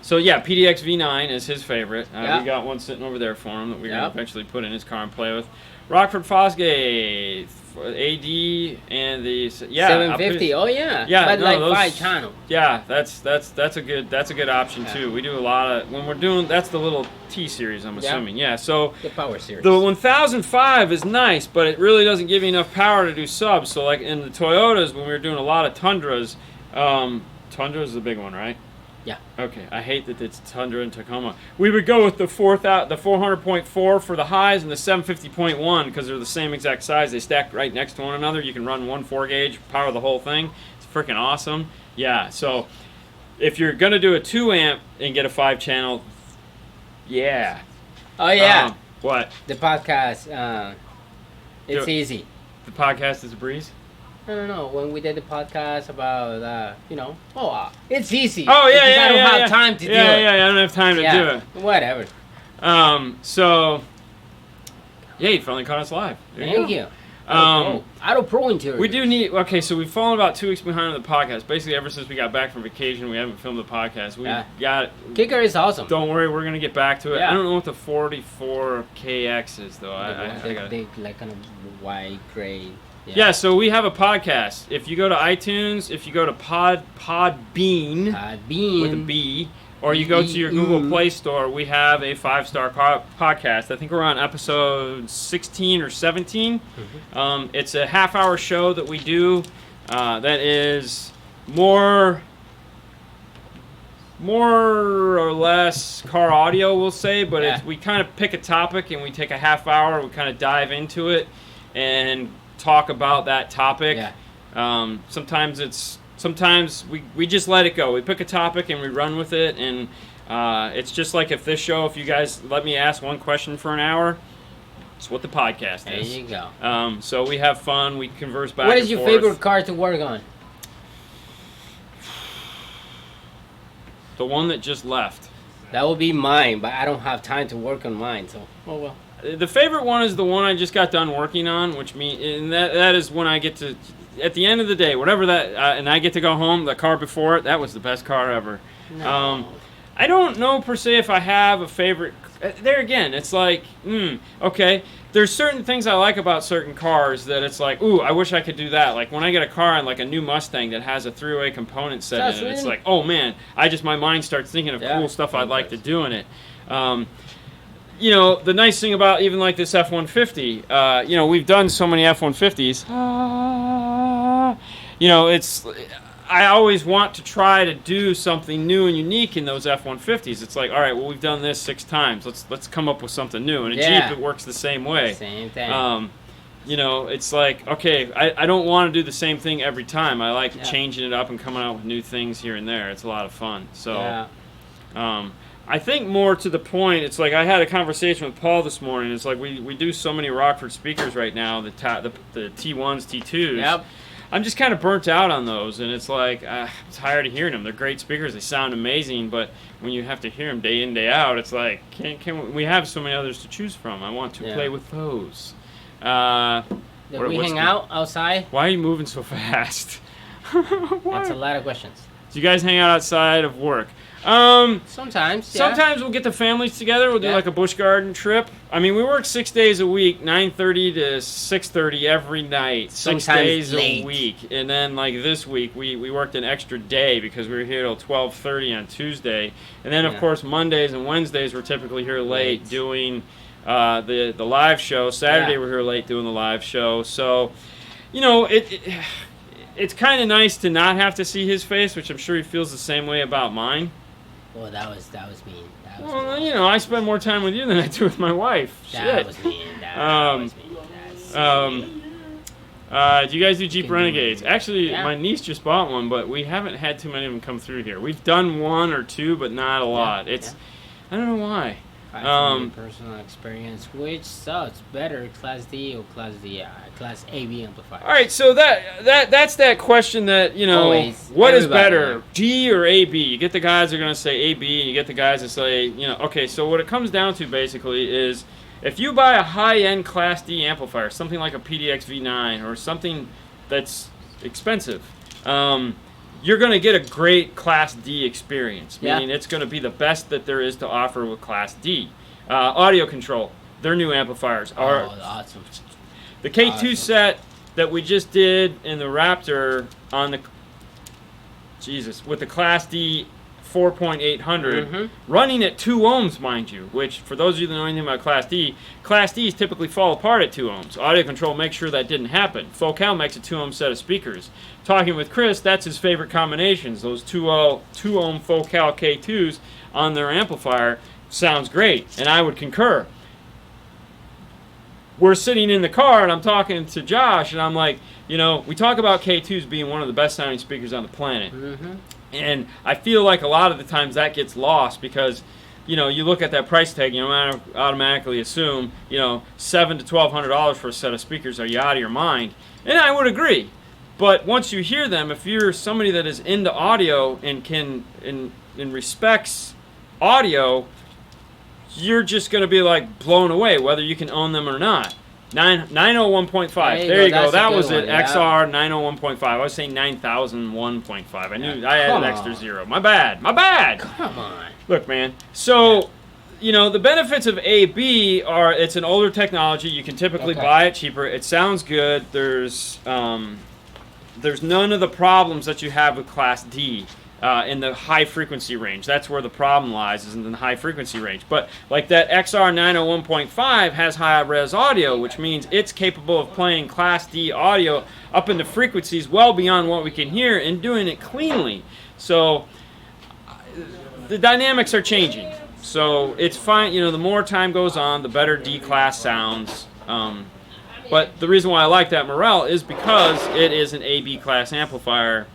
So yeah, PDX V9 is his favorite. We got one sitting over there for him that we're going to eventually put in his car and play with. Rockford Fosgate AD and the 750. Oh yeah. But like 5-channel. Yeah, that's a good option too. We do a lot of when we're doing that's the little T series, I'm assuming. Yeah. So the power series. The 1005 is nice, but it really doesn't give you enough power to do subs. So like in the Toyotas when we were doing a lot of Tundras, Tundra is the big one, right? Yeah. Okay. I hate that it's Tundra and Tacoma. We would go with the 400.4 for the highs and the 750.1 because they're the same exact size. They stack right next to one another. You can run one 4-gauge, power the whole thing. It's freaking awesome. Yeah. So if you're gonna do a 2-amp and get a 5-channel, yeah. Oh yeah. What? The podcast. It's easy. The podcast is a breeze. No. When we did the podcast about, it's easy. Oh, yeah, I don't have time to do it. Yeah, I don't have time to do it. Whatever. So, yeah, you finally caught us live. Thank you. Auto Pro Interior. We do need, so we've fallen about 2 weeks behind on the podcast. Basically, ever since we got back from vacation, we haven't filmed the podcast. We got Kicker is awesome. Don't worry, we're going to get back to it. I don't know what the 44KX is, though. The big, like, kind of white, gray. Yeah, so we have a podcast. If you go to iTunes, if you go to Podbean with a B, or you go to your Google Play Store, we have a 5-star podcast. I think we're on episode 16 or 17. It's a half-hour show that we do that is more or less car audio, we'll say, but we kind of pick a topic and we take a half hour, we kind of dive into it and talk about that topic. Sometimes we just let it go. We pick a topic and we run with it, and it's just like if you guys let me ask one question for an hour, it's what the podcast is. There you go. So we have fun, we converse back. What is your favorite car to work on? The one that just left. That will be mine, but I don't have time to work on mine, so oh well. The favorite one is the one I just got done working on, which means and that is when I get to, at the end of the day, whatever that, and I get to go home. The car before it, that was the best car ever. No. I don't know per se if I have a favorite. There again, it's like, okay. There's certain things I like about certain cars that it's like, ooh, I wish I could do that. Like when I get a car and like a new Mustang that has a 3-way component set in it, it's like, oh man, my mind starts thinking of cool stuff I'd like to do in it. The nice thing about even like this F-150, we've done so many F-150s. I always want to try to do something new and unique in those F-150s. It's like, all right, well, we've done this 6 times. Let's come up with something new. And a Jeep, it works the same way. Same thing. It's like, okay, I don't want to do the same thing every time. I like changing it up and coming out with new things here and there. It's a lot of fun. So, I think more to the point, it's like I had a conversation with Paul this morning. It's like we do so many Rockford speakers right now, the T1s, T2s. Yep. I'm just kind of burnt out on those, and it's like I'm tired of hearing them. They're great speakers. They sound amazing, but when you have to hear them day in, day out, it's like, we have so many others to choose from. I want to play with those. Did we hang out outside? Why are you moving so fast? That's a lot of questions. Do you guys hang out outside of work? Sometimes. Yeah. Sometimes we'll get the families together. We'll do Yeah. like a bush garden trip. I mean, we work 6 days a week, 9:30 to 6:30 every night, 6 Sometimes days late. a week. And then like this week, we worked an extra day because we were here till 12:30 on Tuesday. And then of Yeah. course Mondays and Wednesdays we're typically here late Late. doing the live show. Saturday Yeah. we're here late doing the live show. So, you know, it's kind of nice to not have to see his face, which I'm sure he feels the same way about mine. Well, that was mean. That was Well, mean. you know, I spend more time with you than I do with my wife. That Shit. was mean. That Um, was mean. That's Um, do you guys do Jeep Can you- Renegades? Actually, Yeah. my niece just bought one, but we haven't had too many of them come through here. We've done one or two, but not a lot. It's, I don't know why. From your personal experience, which sucks better, Class D or Class AB amplifier? All right, so that's that question that, you know, Always. what is Everybody, better, yeah. G or AB? You get the guys that are going to say AB, and you get the guys that say, you know, okay, so what it comes down to basically is if you buy a high-end Class D amplifier, something like a PDX V9 or something that's expensive, you're going to get a great Class D experience, Yeah. meaning it's going to be the best that there is to offer with Class D. Audio Control, their new amplifiers are awesome. the K2 Awesome. set that we just did in the Raptor on the with the Class D 4.800 Mhm. running at 2 ohms, mind you, which for those of you that know anything about Class Ds typically fall apart at 2 ohms. Audio Control makes sure that didn't happen. Focal makes a 2 ohm set of speakers. Talking with Chris, that's his favorite combinations. Those 2 ohm Focal K2s on their amplifier sounds great, and I would concur. We're sitting in the car and I'm talking to Josh and I'm like, you know, we talk about K2s being one of the best sounding speakers on the planet. Mm-hmm. And I feel like a lot of the times that gets lost because, you know, you look at that price tag, you know, automatically assume, you know, $700 to $1,200 for a set of speakers. Are you out of your mind? And I would agree. But once you hear them, if you're somebody that is into audio and can, and respects audio, you're just going to be like blown away whether you can own them or not. 901.5. There you go. That's a That good was it. one, yeah. XR 901.5. I was saying 9001.5. I knew Yeah, I added come an extra on. zero. My bad. My bad. Come on. Look, man. So, you know, the benefits of AB are it's an older technology. You can typically Okay. buy it cheaper. It sounds good. There's none of the problems that you have with Class D. In the high frequency range. That's where the problem lies, is in the high frequency range. But like that XR 901.5 has high res audio, which means it's capable of playing Class D audio up into frequencies well beyond what we can hear and doing it cleanly. So the dynamics are changing. So it's fine, you know, the more time goes on, the better D class sounds. But the reason why I like that Morel is because it is an AB class amplifier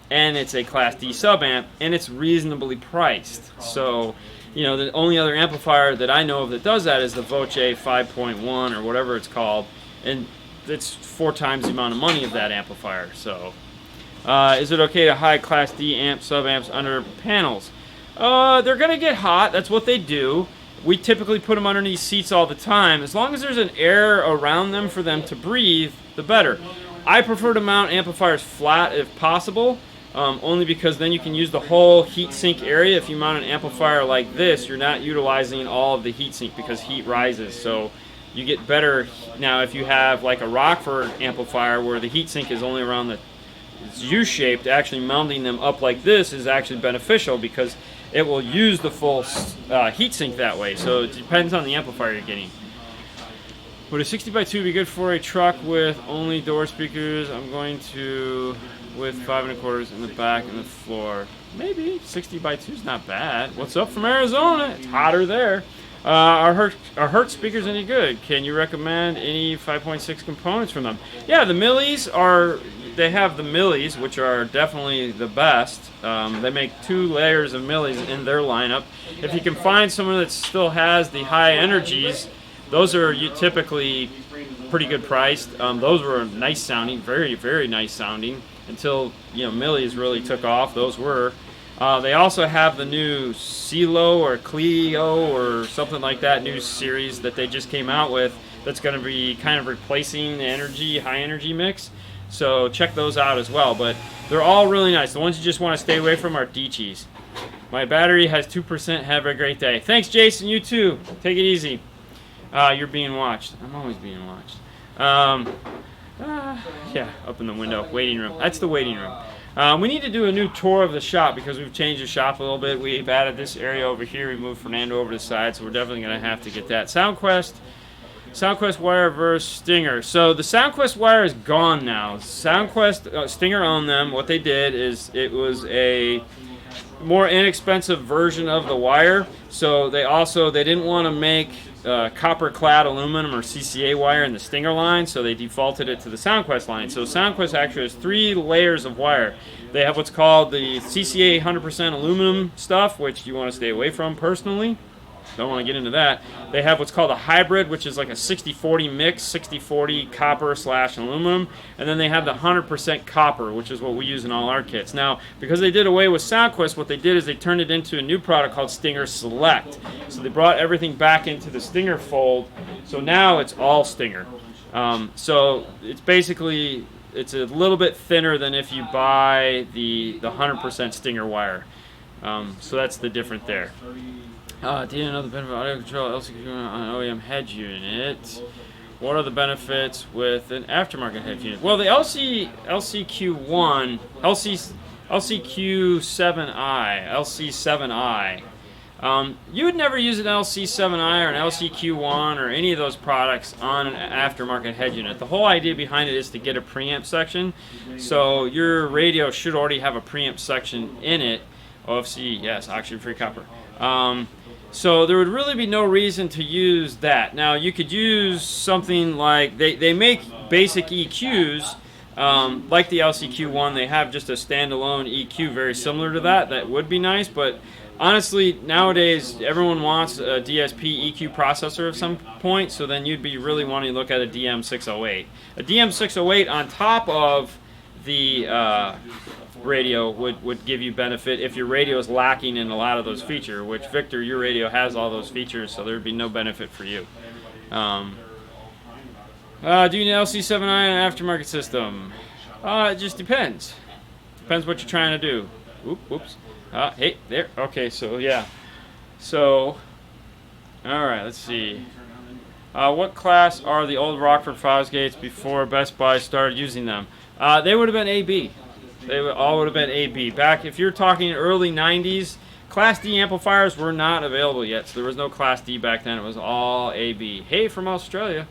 and it's a Class D sub-amp, and it's reasonably priced. So, you know, the only other amplifier that I know of that does that is the Voce 5.1 or whatever it's called, and it's 4 times the amount of money of that amplifier. So, is it okay to hide Class D amp sub-amps under panels? They're going to get hot. That's what they do. We typically put them underneath seats all the time. As long as there's an air around them for them to breathe, the better. I prefer to mount amplifiers flat if possible. Only because then you can use the whole heat sink area. If you mount an amplifier like this, you're not utilizing all of the heat sink because heat rises. So you get better. Now, if you have like a Rockford amplifier where the heat sink is only around the U-shaped, actually mounting them up like this is actually beneficial because it will use the full heat sink that way. So it depends on the amplifier you're getting. Would a 60x2 be good for a truck with only door speakers? I'm going to with 5 1/4 in the back and the floor. Maybe 60x2 is not bad. What's up from Arizona? It's hotter there. Are Hertz speakers any good? Can you recommend any 5.6 components from them? Yeah, the Millies are. They have the Millies, which are definitely the best. They make 2 layers of Millies in their lineup. If you can find someone that still has the high energies, those are typically pretty good priced. Those were nice sounding, very, very nice sounding until, you know, Millies really took off. Those were. They also have the new CeeLo or Clio or something like that, new series that they just came out with that's going to be kind of replacing the high energy mix. So check those out as well. But they're all really nice. The ones you just want to stay away from are Dichis. My battery has 2%. Have a great day. Thanks, Jason. You too. Take it easy. You're being watched. I'm always being watched. Yeah, up in the window. Waiting room. That's the waiting room. We need to do a new tour of the shop because we've changed the shop a little bit. We've added this area over here. We moved Fernando over to the side, so we're definitely going to have to get that. SoundQuest wire versus Stinger. So the SoundQuest wire is gone now. SoundQuest, Stinger owned them. What they did is it was a more inexpensive version of the wire. So they didn't want to make copper clad aluminum or CCA wire in the Stinger line, so they defaulted it to the SoundQuest line. So SoundQuest actually has 3 layers of wire. They have what's called the CCA 100% aluminum stuff, which you want to stay away from personally. Don't want to get into that. They have what's called a hybrid, which is like a 60-40 mix, 60-40 copper/aluminum. And then they have the 100% copper, which is what we use in all our kits. Now, because they did away with SoundQuest, what they did is they turned it into a new product called Stinger Select. So they brought everything back into the Stinger fold. So now it's all Stinger. So it's basically, it's a little bit thinner than if you buy the 100% Stinger wire. So that's the difference there. Do you know the benefit of audio control LCQ on an OEM head unit? What are the benefits with an aftermarket head unit? Well, the LCQ7i, LC7i. You would never use an LC7i or an LCQ1 or any of those products on an aftermarket head unit. The whole idea behind it is to get a preamp section. So your radio should already have a preamp section in it. OFC, yes, oxygen-free copper. So there would really be no reason to use that. Now, you could use something like, they make basic EQs, like the LCQ1. They have just a standalone EQ very similar to that. That would be nice, but honestly, nowadays, everyone wants a DSP EQ processor at some point, so then you'd be really wanting to look at a DM608. A DM608 on top of the radio would give you benefit if your radio is lacking in a lot of those features, which Victor, your radio has all those features, so there would be no benefit for you. Do you need LC7i and an aftermarket system? It just depends. Depends what you're trying to do. Oops. Hey, there. Okay, so yeah. So, alright, let's see. What class are the old Rockford Fosgates before Best Buy started using them? They would have been AB. They all would have been AB. Back, if you're talking early 90s, Class D amplifiers were not available yet, so there was no Class D back then. It was all AB. Hey, from Australia.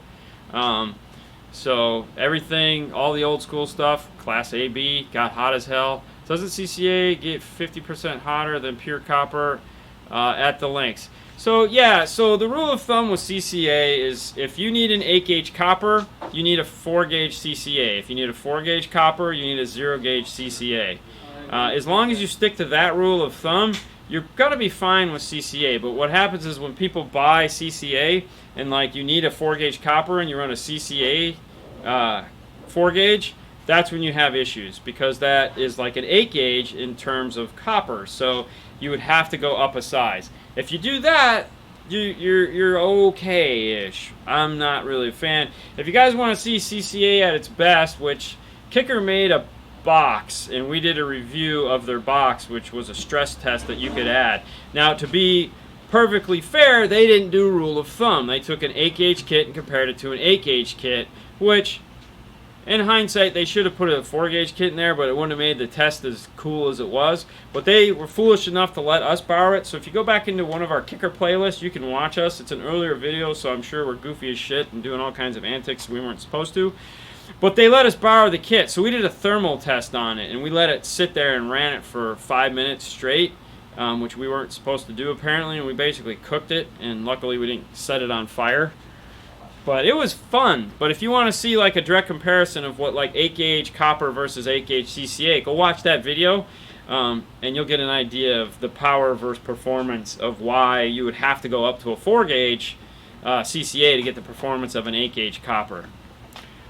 So everything, all the old school stuff, Class AB, got hot as hell. Doesn't CCA get 50% hotter than pure copper at the links? So yeah, so the rule of thumb with CCA is if you need an 8-gauge copper, you need a 4-gauge CCA. If you need a 4-gauge copper, you need a 0-gauge CCA. As long as you stick to that rule of thumb, you're going to be fine with CCA. But what happens is when people buy CCA and like you need a 4-gauge copper and you run a CCA 4-gauge, that's when you have issues because that is like an 8-gauge in terms of copper. So you would have to go up a size. If you do that, you're okay-ish. I'm not really a fan. If you guys want to see CCA at its best, which Kicker made a box, and we did a review of their box, which was a stress test that you could add. Now, to be perfectly fair, they didn't do rule of thumb. They took an 8-gauge kit and compared it to an 8-gauge kit, which, in hindsight, they should have put a 4-gauge kit in there, but it wouldn't have made the test as cool as it was. But they were foolish enough to let us borrow it. So if you go back into one of our Kicker playlists, you can watch us. It's an earlier video, so I'm sure we're goofy as shit and doing all kinds of antics we weren't supposed to. But they let us borrow the kit. So we did a thermal test on it, and we let it sit there and ran it for 5 minutes straight, which we weren't supposed to do apparently, and we basically cooked it, and luckily we didn't set it on fire. But it was fun. But if you want to see like a direct comparison of what like 8-gauge copper versus 8-gauge CCA, go watch that video, and you'll get an idea of the power versus performance of why you would have to go up to a 4-gauge CCA to get the performance of an 8-gauge copper.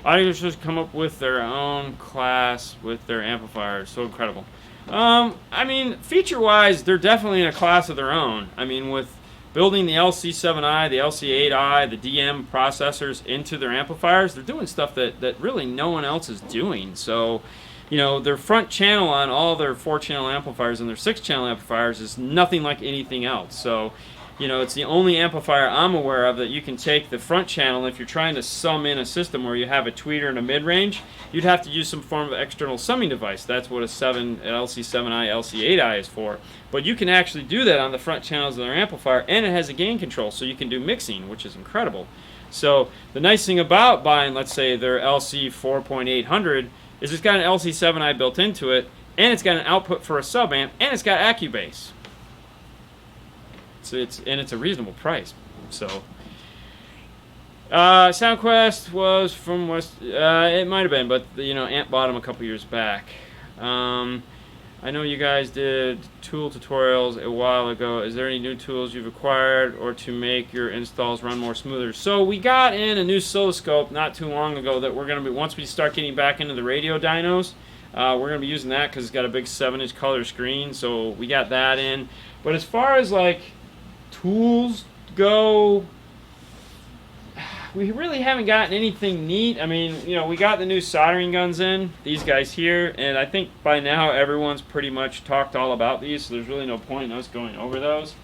Audios just come up with their own class with their amplifiers. So incredible. I mean, feature-wise, they're definitely in a class of their own. I mean, with building the LC7i, the LC8i, the DM processors into their amplifiers, they're doing stuff that really no one else is doing. So you know, their front channel on all their 4-channel amplifiers and their 6-channel amplifiers is nothing like anything else. So, you know, it's the only amplifier I'm aware of that you can take the front channel. If you're trying to sum in a system where you have a tweeter and a mid-range, you'd have to use some form of external summing device. That's what an LC7i, LC8i is for. But you can actually do that on the front channels of their amplifier, and it has a gain control, so you can do mixing, which is incredible. So the nice thing about buying, let's say, their LC 4.800 is it's got an LC7i built into it, and it's got an output for a sub-amp, and it's got Acubase. So it's a reasonable price. So SoundQuest was from West. It might have been, but you know, Amp bought them a couple years back. I know you guys did tool tutorials a while ago. Is there any new tools you've acquired or to make your installs run more smoother? So we got in a new oscilloscope not too long ago that we're going to be, once we start getting back into the radio dynos, we're going to be using that because it's got a big 7-inch color screen. So we got that in. But as far as like tools go, we really haven't gotten anything neat. I mean, you know, we got the new soldering guns in, these guys here, and I think by now everyone's pretty much talked all about these, so there's really no point in us going over those.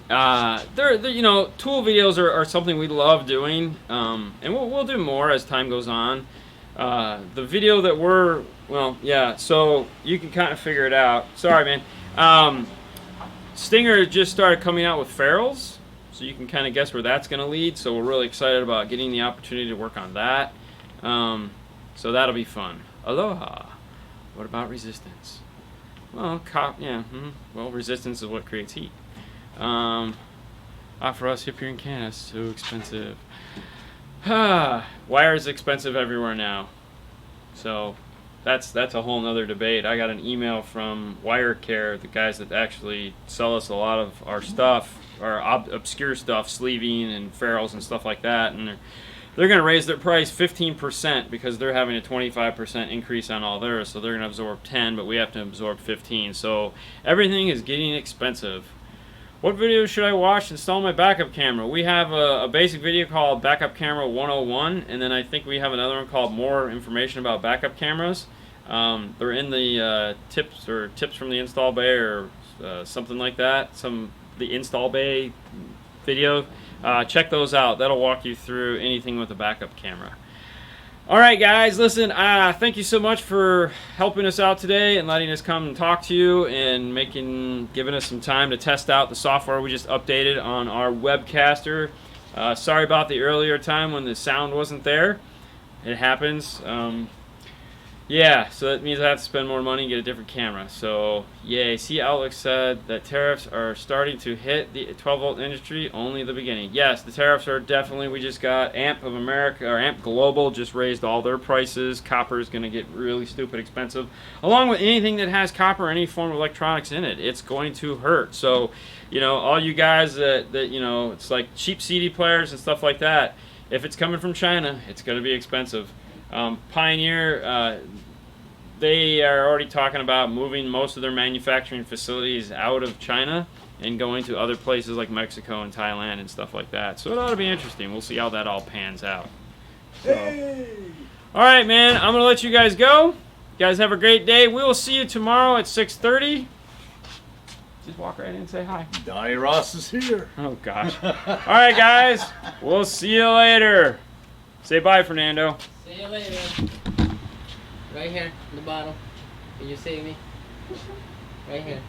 They're, you know, tool videos are something we love doing, and we'll do more as time goes on. The video that we're, well, yeah, so you can kind of figure it out. Sorry, man. Stinger just started coming out with ferrules, so you can kind of guess where that's going to lead. So we're really excited about getting the opportunity to work on that. So that'll be fun. Aloha. What about resistance? Well, well, resistance is what creates heat. For us up here in Canada, it's so expensive. Wire is expensive everywhere now. So that's a whole nother debate. I got an email from WireCare, the guys that actually sell us a lot of our stuff, our obscure stuff, sleeving and ferrules and stuff like that, and they're going to raise their price 15% because they're having a 25% increase on all theirs, so they're going to absorb 10, but we have to absorb 15. So everything is getting expensive. What video should I watch to install my backup camera? We have a basic video called Backup Camera 101, and then I think we have another one called More Information About Backup Cameras. They're in the tips from the install bay or something like that. The install bay video. Check those out. That'll walk you through anything with a backup camera. All right, guys, listen, thank you so much for helping us out today and letting us come and talk to you and giving us some time to test out the software we just updated on our webcaster. Sorry about the earlier time when the sound wasn't there. It happens. Yeah, so that means I have to spend more money and get a different camera. So, yay. See, Outlook said that tariffs are starting to hit the 12-volt industry, only the beginning. Yes, the tariffs are definitely, we just got Amp of America, or Amp Global just raised all their prices. Copper is going to get really stupid expensive. Along with anything that has copper or any form of electronics in it, it's going to hurt. So, you know, all you guys that you know, it's like cheap CD players and stuff like that, if it's coming from China, it's going to be expensive. Pioneer, they are already talking about moving most of their manufacturing facilities out of China and going to other places like Mexico and Thailand and stuff like that. So it ought to be interesting. We'll see how that all pans out. So, all right, man, I'm going to let you guys go. You guys have a great day. We will see you tomorrow at 6:30. Just walk right in and say hi. Donnie Ross is here. Oh, gosh. All right, guys. We'll see you later. Say bye, Fernando. See you later. Right here, in the bottom. Can you see me? Right here.